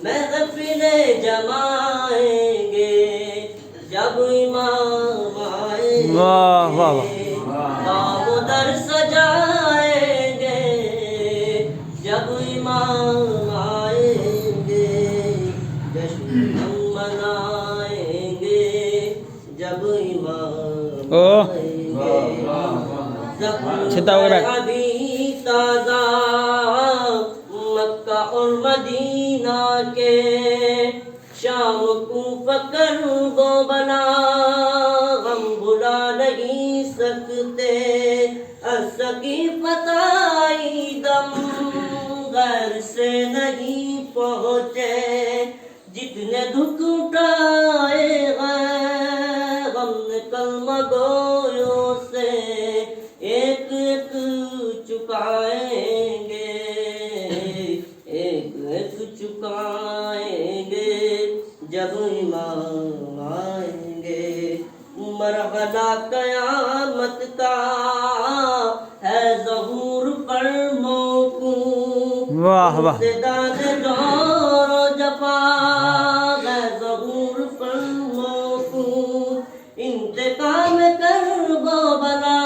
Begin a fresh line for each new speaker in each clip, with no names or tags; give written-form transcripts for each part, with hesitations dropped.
محفلیں جمائیں گے جب امام آئیں گے،
واہ واہ واہ،
باب و در سجائیں گے جب امام آئیں گے، جشن ہم منائیں گے جب امام آئیں گے،
چھتا ہو گیا بیٹھ۔
ابھی تازہ مکہ اور مدینہ کے، شام کوفہ کرب و بلا ہم بھلا نہیں سکتے، السقیفۃ آئی دم غیر سے نہیں پہنچے، جتنے دکھ اٹھائے ہیں غم نے کلمہ گویوں سے، ایک ایک چکائیں گے، ایک ایک چکائیں گے جب امام آئیں گے، مرحلہ قیامت کا ہے ظہور پر موقوف،
واہ واہ،
امتداد دور و جفا ہے ظہور پر موقوف، انتقام کرب و بلا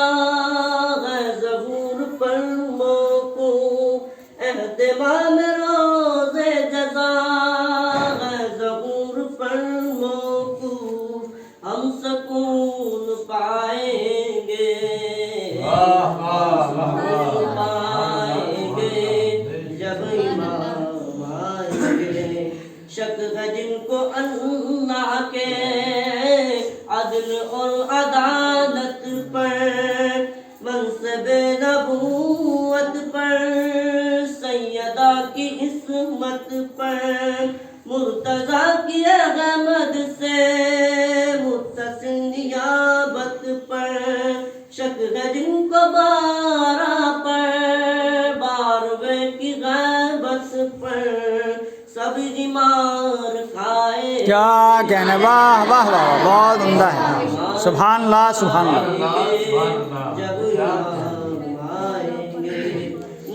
ہے ظہور پر موقوف، اہتمام روز جزا ہے ظہور پر موقوف، ہم سکون پائیں گے، سکون پائیں گے جب امام آئیں گے، شک ہے جن کو اللہ کے عدل اور عدالت پر، منصب نبوت پر، سیدہ کی عصمت پر، مرتضیٰ کی احمد سے متصل نیابت پر، شک ہے جن کو بارہ پر، باروے کی غیبت پر، سب مار کھائے
کیا کہنے، واہ واہ واہ، بہت عمدہ ہے، سبحان اللہ سبحان اللہ۔
جب امام آئیں گے،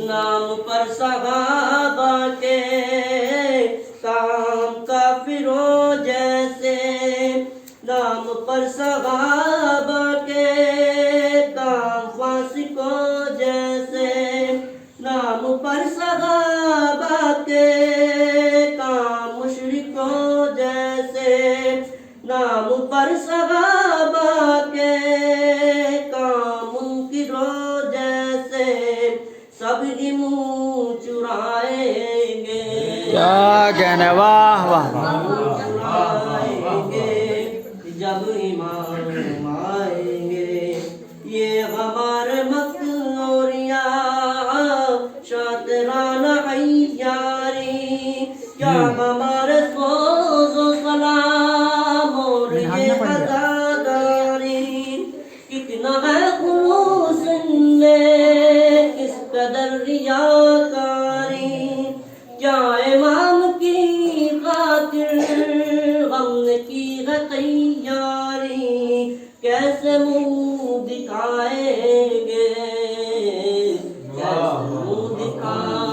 نام پر صحابہ کے کام کافروں جیسے، نام پر صحابہ کے کام فاسقوں جیسے، نام پر صحابہ کے کام مشرکوں جیسے، نام پر صحابہ کے کام منکروں جیسے، سب ہی منہ چرائیں گے،
کیا کہنے، واہ واہ واہ،
چرائیں گے جب امام آئیں گے، یہ ہمارے مقلوریاں شاطرانہ عیاری، کیا ہمارے سوز و سلام اور یہ عزاداری، کتنا ہے خلوص ان میں کس قدر ریاکاری، کیا امام کی خاطر ہم نے کی ہے تیاری، کیسے منہ دکھائیں گے، کیسے منہ دکھائیں